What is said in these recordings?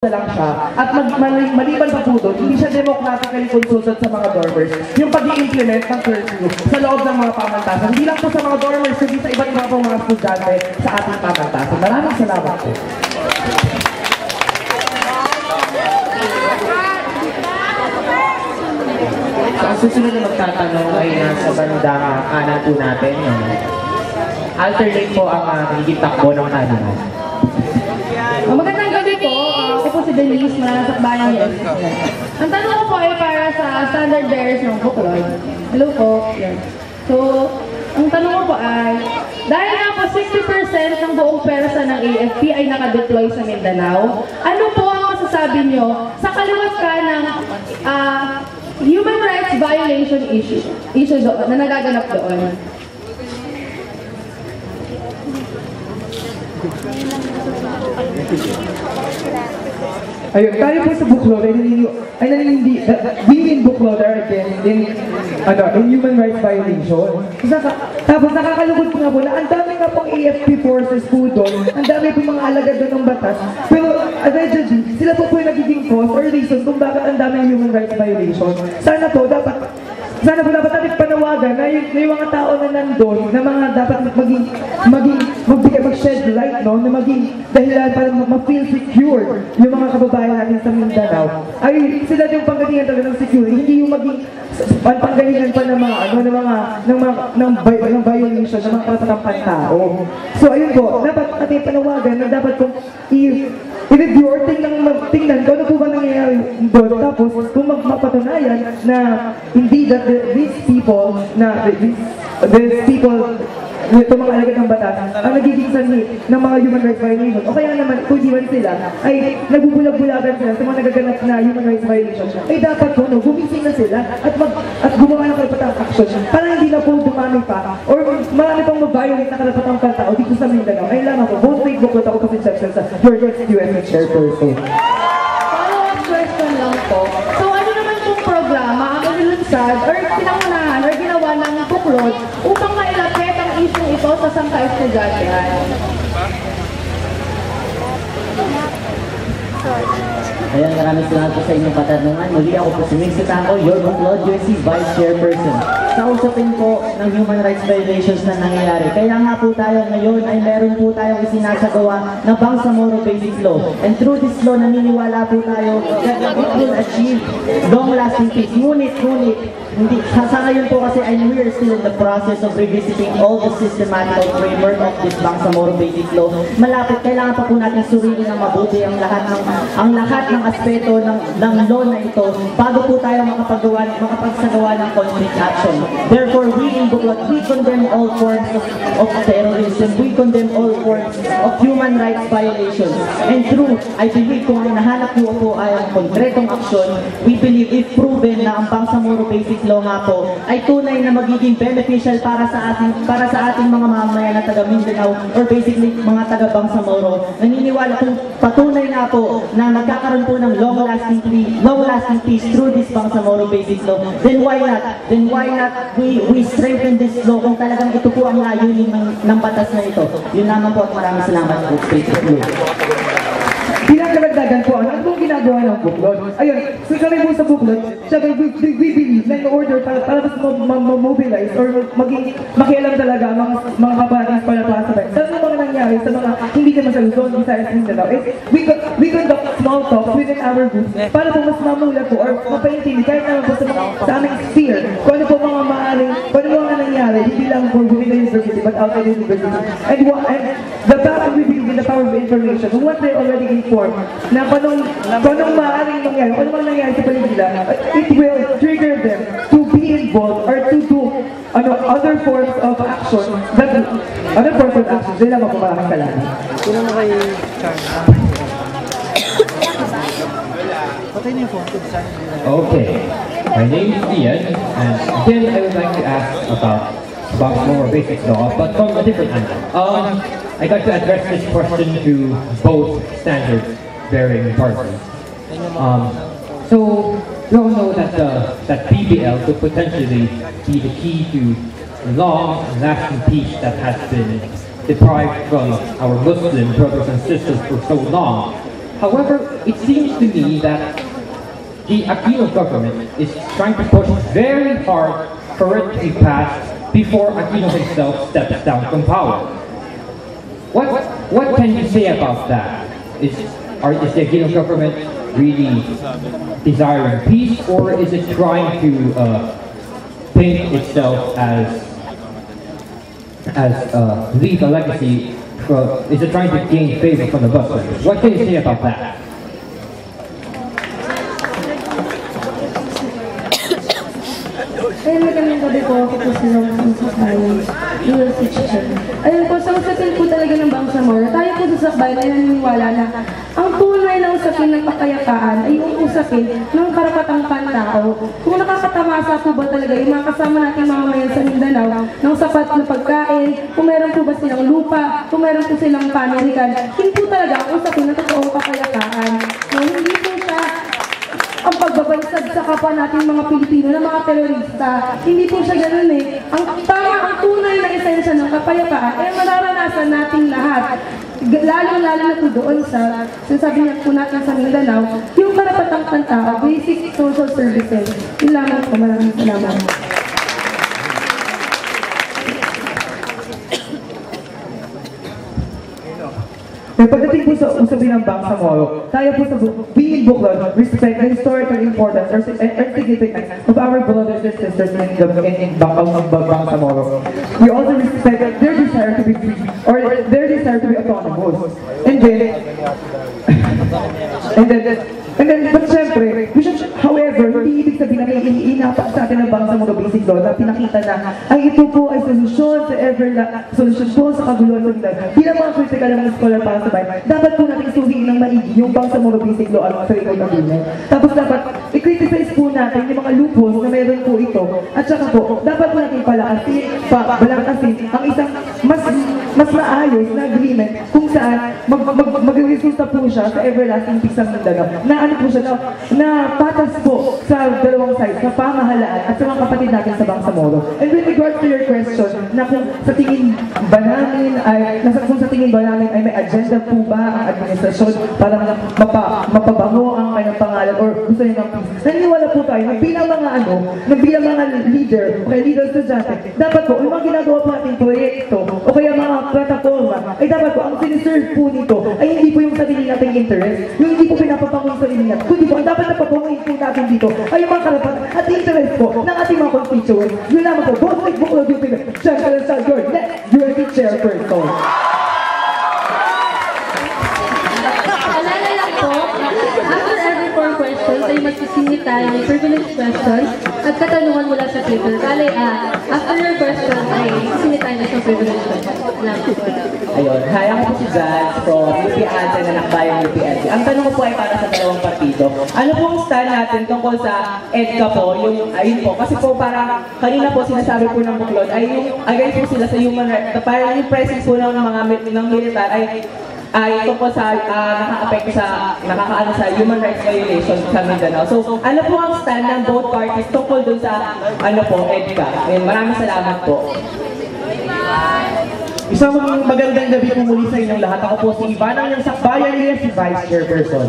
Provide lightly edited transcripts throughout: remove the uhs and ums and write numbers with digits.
na lang siya at maliban pa po doon, hindi siya democratically consulted sa mga dormers yung pag-i-implement ng curfew sa loob ng mga pamantasan. Hindi lang po sa mga dormers, kundi sa iba't iba pong mga estudyante sa ating pamantasan. Maraming salamat po. So, ang susunod na magtatanong ay nasa banda kanan po natin. Alternate po ang higit takbo ng kanan. Magandang gabi po. Ako po si Denise mula sa Bayang Yes. Ang tanong ko po ay para sa standard bearers ng Buklod. Hello po. Yan. So, ang tanong ko po ay, dahil nga po 60% ng buong pwersa ng AFP ay nakadeploy sa Mindanao, ano po ang masasabi nyo sa kaliwas ka ng human rights violation issue doon, na nagaganap doon? Ayun, tayo po sa Buklod ay nanindi, we in Buklod are again in human rights violation. Tapos nakakalungkot po nga po na ang dami nga pong AFP forces po doon, ang dami po mga alagad doon ng batas, pero allegedly, sila po yung nagiging cause or reason kung bakit ang daming human rights violation. Sana po dapat natin panawagan na yung mga tao na nandun, na mga dapat mag-shed light, no? Na maging dahilan para ma-feel secure yung mga kababayan natin sa Mindanao. Ay, sila yung panggalingan talaga ng security, hindi yung maging panggalingan pa ng mga ng violation, ng mga karapatang tao. So, ayun po, dapat natin panawagan na dapat kung i-review or tingnan kung ano po ba nangyayari doon. Tapos, kung mapatunayan na hindi that these people, itong mga alagad ng batas, ang nagiging sanhi ng mga human rights violation. O kaya naman, kung di man sila, ay nagbubulag-bulagan sila sa mga nagaganap na human rights violation, ay dapat po, gumising na sila at gumawa ng karapatang action para hindi na po dumami pa or marami pang mabiolate na karapatang pantao dito sa Mindanao. Ay lamang po, both Facebook at ako po si Jackson sa your next USS chairperson. Follow-up question lang po. So ano naman pong programa ang inilunsad or pinangunahan or ginawa ng Buklod upang mailapit ang issue ito sa sangka-estudyantehan? Ayan, maraming salamat po sa inyong katanungan. Muli ako po si Minxie Tango, your Buklod USC Vice Chairperson. Sa usapin po ng human rights violations na nangyayari. Kaya nga po tayo ngayon ay meron po tayong isinasagawa na Bangsamoro Basic Law. And through this law, naniniwala po tayo that it will achieve long-lasting peace. Ngunit, sa ngayon po kasi ay we are still in the process of revisiting all the systematic framework of this Bangsamoro Basic Law. Malapit, kailangan pa po natin suriin ng mabuti ang lahat ng aspeto ng law na ito bago po tayo makapagsagawa ng concrete action. Therefore, we in Buklod, we condemn all forms of terrorism. We condemn all forms of human rights violations. And through, I believe kung nahanap po ay ang konkretong aksyon, we believe if proven na ang Bangsamoro Basic Law nga po ay tunay na magiging beneficial para sa ating mga mamamayan na taga Mindanao or basically mga taga Bangsamoro. Naniniwala kung patunay nga po na magkakaroon po ng long-lasting peace through this Bangsamoro Basic Law, then why not we strengthen this law kung talagang ito po ang layunin ng batas na ito. Yun naman po at maraming salamat po. Pinagkalagdagan po, ano pong ginagawa ng Buklod? Ayun, so kami po sa Buklod, we believe na in order para mas ma-mobilize or makialam talaga mga kabatas para sa bayan. Sa mga nangyari, sa mga hindi naman sa Luzon, Visayas, Mindanao, we conduct small talks within our groups para po mas mamulat po or mapaintindi kahit naman po sa aming sphere kung ano po mga maaaring, kung ano mga nangyari, hindi lang po within the university but outside the university. And the power we believe in the power of information, what they already informed, na kung anong maaaring nangyari, kung anong nangyari sa paligid nila, it will trigger them to be involved or to do other forms of action. Sila mo po maraming salamat. Okay, my name is Ian, and again I would like to ask about Bangsamoro Basic Law, but from a different angle. I'd like to address this question to both standard-bearing parties. So we all know that BBL could potentially be the key to long-lasting peace that has been deprived from our Muslim brothers and sisters for so long. However, it seems to me that the Aquino government is trying to push very hard for it to be passed before Aquino himself steps down from power. What can you say about that? Is the Aquino government really desiring peace, or is it trying to paint itself as leave a legacy? Is it trying to gain favor from the Muslims? What can you say about that? Ayun, magandang gabi po. Ako po si Roxanne Sakbayan, ULC Chichen. Ayun po, sa usapin po talaga ng Bangsamoro, tayo po sa Sakbayan ay naniniwala na ang tunay na usapin ng kapayapaan ay yung usapin ng karapatang pantao. Kung nakakatamasa po ba talaga yung mga kasama nating mamamayan sa Mindanao ng sapat na pagkain, kung meron po ba silang lupa, kung meron po silang panirikan, yun po talaga ang usapin ng totoong kapayapaan. No, hindi po siya ang pagbabansag sa kapwa nating mga Pilipino na mga terorista. Hindi po siya ganun eh. Ang tunay na esensya ng kapayapaan ay mararanasan nating lahat. Lalo-lalo na po doon sa, sinasabi niya po natin sa Mindanao, yung karapatang pantao, basic social services. Yun lamang po, maraming salamat. May pagdating po sa usapin ng Bangsamoro, tayo po sa being Buklod, respect the historical importance or significance of our brothers and sisters in Bangsamoro. We also respect their desire to be free or their desire to be autonomous. But syempre, however, hindi ibig sabihin na inapak sa atin ng Bangsamoro Basic Law na pinakita na ang ito po ay solusyon po sa kaguluhan sa Mindanao. Bilang mga critical ng mga scholar para sa bayan, dapat po natin suhiin ng maigi yung Bangsamoro Basic Law at sa ikaw agreement. Tapos dapat i-criticize po natin yung mga loopholes na meron po ito. At saka po, dapat po natin balangkasin ang isang mas maayos na agreement kung saan mag-resulta po siya sa everlasting peace ng Mindanao. Na ano po siya, na patas po sa dalawang sides, sa pamahalaan at sa mga kapatid natin sa Bangsamoro. And with regards to your question, na kung sa tingin ba namin ay may agenda po ba ang administrasyon para mapabango ang kanyang pangalan or gusto niya ng peace. Naniniwala po tayo na bilang mga leader o kaya leader estudyante, dapat po, yung mga ginagawa po nating proyekto o kaya mga plataforma, ay dapat po, ang siniserve po nito ay hindi po yung sarili nating interest, yung hindi po pinapapango yung sarili natin, kundi po, ang dapat na papanguin po natin dito ay yung mga karapatan at interest po ng ating mga constituents. Yun naman po, both like Buklod yung Diyan ka lang sa your next ULC chairperson. Alala lang po, after every 4 questions ay magsisimit tayo ng privilege questions at katanungan mula sa Twitter. Kali, after your question ay simit tayo ng privilege questions. Ayun, hi, ako po si Jazz from UPAD na nakbayang UPLC. Ang tanong ko po ay para sa dalawang partido. Ano po ang stand natin tungkol sa EDCA po, ayun po, kasi po parang kanina po sinasabi po ng Buklod, ay yung against po sila sa human rights, parang yung presence po ng mga militar ay tungkol sa nakakaano sa human rights violations sa Mindanao. So, ano po ang stand ng both parties tungkol dun sa EDCA? Ayun, maraming salamat po. Isang magandang gabi po muli sa inyong lahat. Ako po si Ivan, ang Sakbayan ULC Vice Chairperson.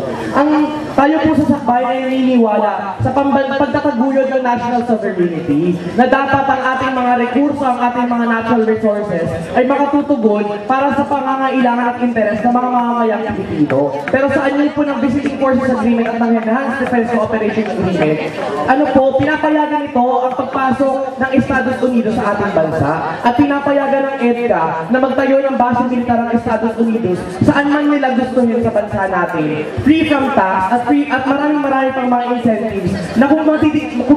Tayo po sa Sakbayan ay naniniwala sa pagtataguyod ng national sovereignty na dapat ang ating mga rekurso, ang ating mga natural resources ay makatutugon para sa pangangailangan at interes ng mga mamamayang Pilipino. Pero sa anyo po ng Visiting Forces Agreement at ng Enhanced Defense Cooperation Agreement, pinapayagan ito ang pagpasok ng Estados Unidos sa ating bansa at pinapayagan ng EDCA na magtayo ng base militar ng Estados Unidos saan man nila gustuhin sa bansa natin. Free from tax at maraming pang mga incentives na kung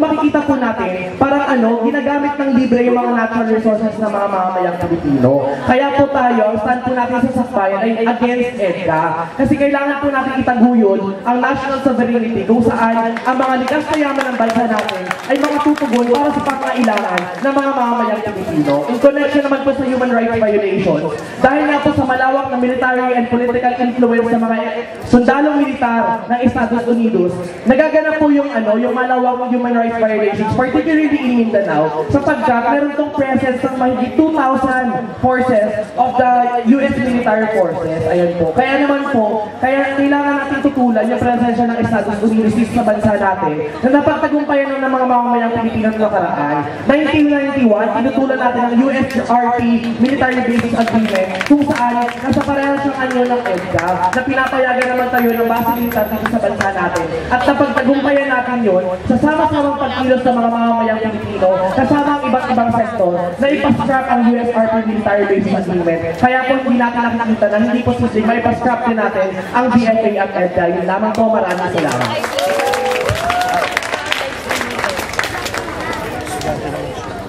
makikita po natin, parang ginagamit ng libre yung mga natural resources ng mga mamamayang Pilipino. Kaya po tayo, ang stand po natin sa Sakbayan ay against EDCA. Kasi kailangan po natin itaguyod ang national sovereignty kung saan ang mga likas na yaman ng bansa natin ay mga tutugon para sa pangailangan ng mga mamamayang Pilipino. In connection naman po sa human rights violations, dahil nga po sa malawak na military and political influence sa mga sundalong militar ng Estados Unidos, nagaganap po yung malawak na human rights violations, particularly in Mindanao, sapagkat meron meron tong presence ng mahigit 2,000 forces of the US military forces. Ayan po. Kaya naman po, kaya kailangan natin tutulan yung presensya ng Estados Unidos sa bansa natin na napagtagumpayan ng mga mamamayang Pilipino ng nakaraan. 1991, tinutulan natin ang USRP Military Bases Agreement kung saan nasa parehas ng anyo ng EDCA na pinapayagan naman tayo ng base militar dito sa bansa natin. At napagtagumpayan natin yun sa sama-samang pagkilos ng mga mamamayang Pilipino kasama ang iba't ibang sektor na ipascrap ang USRP Military Bases Agreement. Kaya po hindi natin nakikita na hindi posibleng may pascrap din natin ang BFA at EDCA. Yun lamang po, maraming salamat.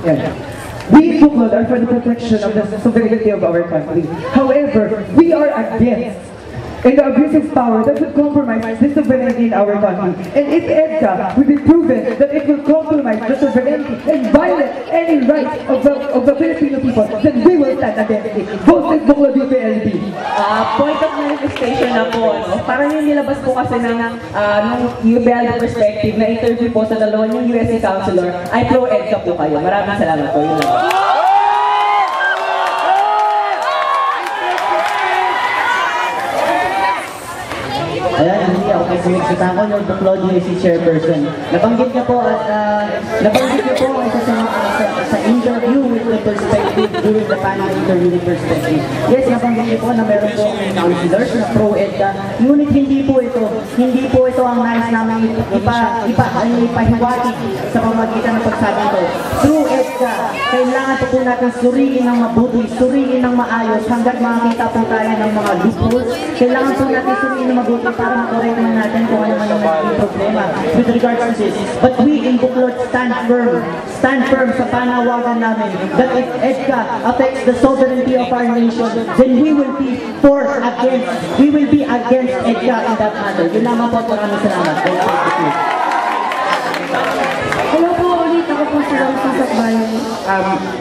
Yeah. We in Buklod are for the protection of the sovereignty of our country. However, we are against the abuse of power that would compromise the sovereignty in our country. And if EDCA will be proven that it will compromise the sovereignty and violate any rights of the Filipino people, then we will stand against it. Vote in Buklod UPLB. Point of manifestation na po, ano? Parang yung nilabas po kasi ng UPLB perspective na interview po sa dalawang yung USC Councilor ay pro-EDCA po kayo. Maraming salamat po. Yun lang. Ayan, hindi ako kasi nagsita ko yung Buklod USC Chairperson. Nabanggit niya po at nabanggit niya po isa sa interview with the perspective during the panel interview with perspective. Yes, nabanggit niya po na meron po ang councilors na pro-EDCA. Ngunit hindi po ito ang nais namin ipahiwati sa pamagitan ng pagsabi ko. Through EDCA, kailangan po natin suriin ng mabuti, suriin ng maayos hanggat makakita po tayo ng mga loopholes. Kailangan po natin suriin ng mabuti para makorek naman natin kung ano man ang magiging problema with regards to this. But we in Buklod stand firm sa panawagan namin that if EDCA affects the sovereignty of our nation, then we will be against EDCA in that matter. Yun naman po, maraming salamat. Hello po ulit, ako po si Ramsey Sakbayan.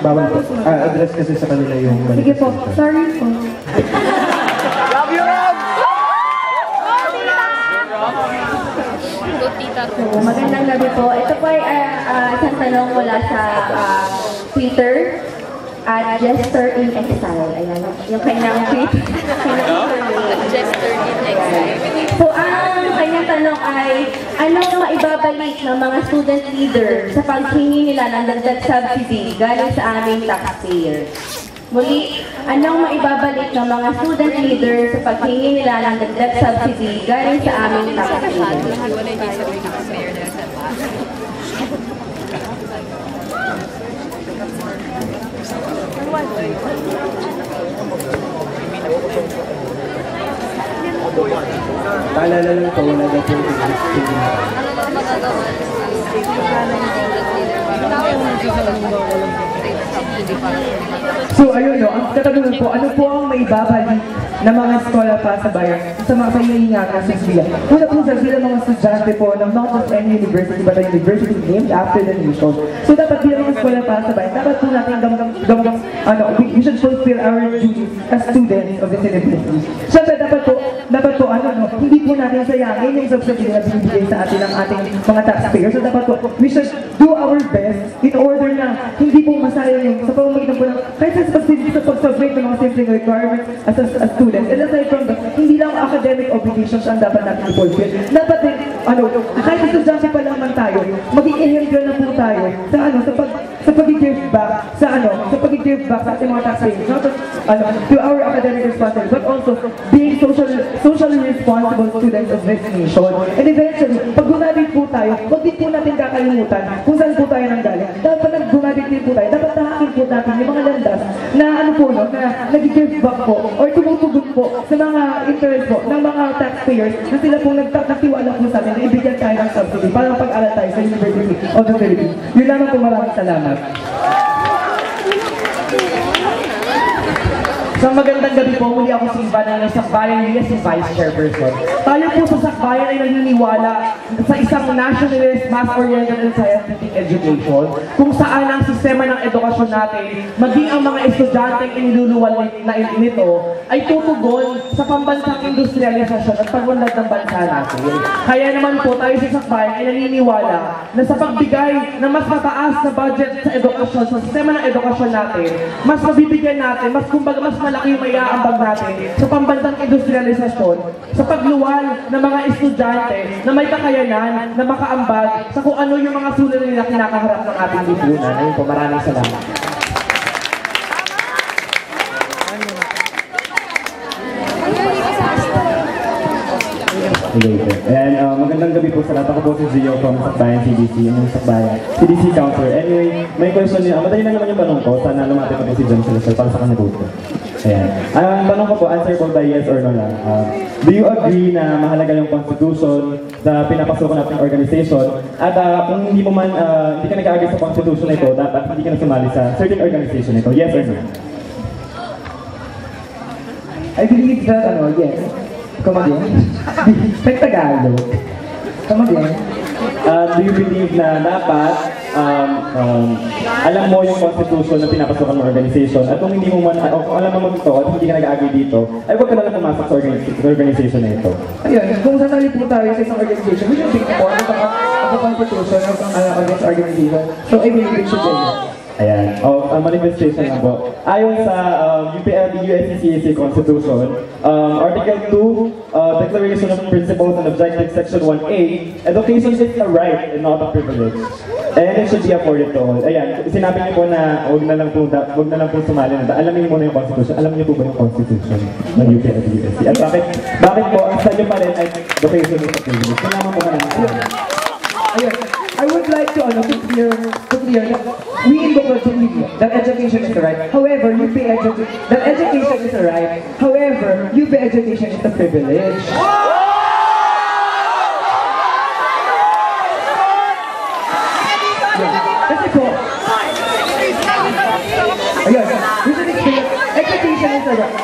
Bawal po. Address kasi sa kanila yung... Sige po, sorry po. So, magandang gabi po. Ito po ay isang tanong mula sa Twitter at Jester in Exile. Ayan, yung kanyang tweet. Jester in Exile. So, ang kanyang tanong ay, anong maibabalik ng mga student leader sa paghingi nila ng dagdag subsidy galing sa aming taxpayer? Muli, anong maibabalik ng mga student leader sa paghingi nila ng dagdag subsidy galing sa aming taxpayer? Paalala lang ito, wala na po yung So ayun no, ang katanungan po, ano po ang maibabalik ng mga eskola pa sa bayan sa mga pahihingatan sa sila? Una po sa sila mga estudyante po ng not just any university but a university named after the nation. So dapat bilang mga eskola pa sa bayan, dapat po natin we should fulfill our duties as students of the Philippines. Siyempre dapat po hindi po natin sayangin yung subsidy na binibigay sa atin ng ating mga taxpayers. So dapat po, we should do our best in order na hindi po masayang yung sa pamamagitan po ng kahit sa pag-submit ng mga simple requirements as students. And aside from that, hindi lang academic obligations ang dapat natin i-fulfill. Dapat din, kahit estudyante pa naman tayo, maging ehemplo na po tayo sa pag-give back sa ating mga taxpayers. Not just, to our academic responsibility, but also being socially responsible students of this nation. And eventually, pag gumamit po tayo, huwag din po natin kakalimutan kung saan po tayo nanggaling. Dapat nang gumamit din po tayo, dapat tahakin po natin yung mga landas na na nag-give back po or tumutugon po sa mga interest po ng mga taxpayers na sila po nagtiwala po sa amin na ibigyan tayo ng subsidy para mapag-aral tayo sa University of the Philippines. Yun lamang po, maraming salamat. So Sa magandang gabi po, muli ako si Ivan ng Sakbayan Elias, si Vice Chairperson. Tayo po sa Sakbayan ay naniniwala sa isang nationalist, mass-oriented and scientific education kung saan ang sistema ng edukasyon natin, maging ang mga estudyanteng iniluluwal na nito, ay tutugon sa pambansang industrialisasyon at pag-unlad ng bansa natin. Kaya naman po tayo sa Sakbayan ay naniniwala na sa pagbigay ng mas mataas na budget sa edukasyon, sa sistema ng edukasyon natin, mas mabibigyan natin, mas kumbaga mas malaki yung maiaambag natin sa pambansang industrialisasyon, sa pagluwal ng mga estudyante na may kakayanan na makaambag sa kung ano yung mga suliranin na kinakaharap ng ating lipunan. Ayun po, maraming salamat. And magandang gabi po sa lahat. Ako po si Gio from Sakbayan CDC, yung Sakbayan CDC Counselor. Anyway, may question niya. Madali na naman yung tanong ko. Sana lumapit na po si John Celestar para sa kanya po. Ayan. Ang tanong ko po, answer po by yes or no lang. Do you agree na mahalaga yung Constitution sa pinapasukan nating organization? At kung hindi mo man, hindi ka nag-agree sa Constitution na ito, dapat hindi ka na sumali sa certain organization na ito. Yes or no? I believe that, yes. Come again? Tagalog. Come again? Do you believe na dapat alam mo yung Constitution na pinapasukan ng organization at kung hindi mo man, o kung alam mo ito at hindi ka nag-agree dito, ay huwag ka na lang pumasok sa organization na ito. Ayun, kung sasali po tayo sa isang organization, we should think po ano ba ang Constitution of this organization. So I believe it should be yes. Ayan. Manifestation lang po. Ayon sa UPLB USCCAC Constitution, Article 2, Declaration of Principles and Objectives, Section 1A, education is a right and not a privilege. And it should be afforded to all. Ayan, sinabi niyo po na huwag na lang po sumali na. Alamin niyo muna yung Constitution. Alam niyo po ba yung Constitution ng UPLB USC? At bakit po, ang sa inyo pa rin ay education is a privilege? Kailangan po ka naman. Ayun. I would like to clear that we in Bukod believe that education is a right. However, that education is a right. However, UP education is a privilege. Kasi po, ayun, we should explain education is a right.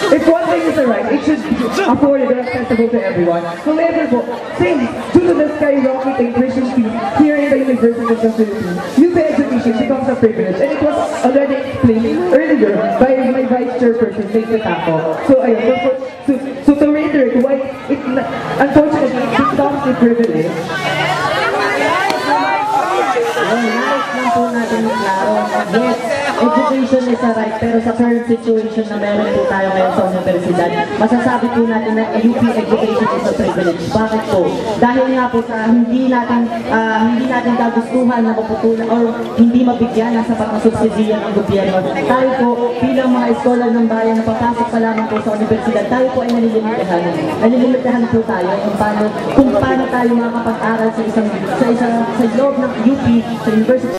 If one thing is a right, it should be afforded and accessible to everyone. However po, since due to the skyrocketing tuition fees here in the University of the Philippines, UP education becomes a privilege, and it was already explained earlier by my Vice Chairperson, Lady Taco. So ayun, so to reiterate why it unfortunately becomes a privilege. Nais lang po natin klaro. Yes, education is a right, pero sa current situation na meron po tayo ngayon sa universidad, masasabi po natin na UP education is a privilege. Bakit po? Dahil nga po sa hindi natin kagustuhan na maputulan or hindi mabigyan ng sapat na subsidiya ng gobyerno, tayo po bilang mga scholar ng bayan na papasok pa lamang po sa universidad, tayo po ay nalilimitahan. Nalilimitahan po tayo kung paano tayo makakapag-aral sa loob ng UP, sa University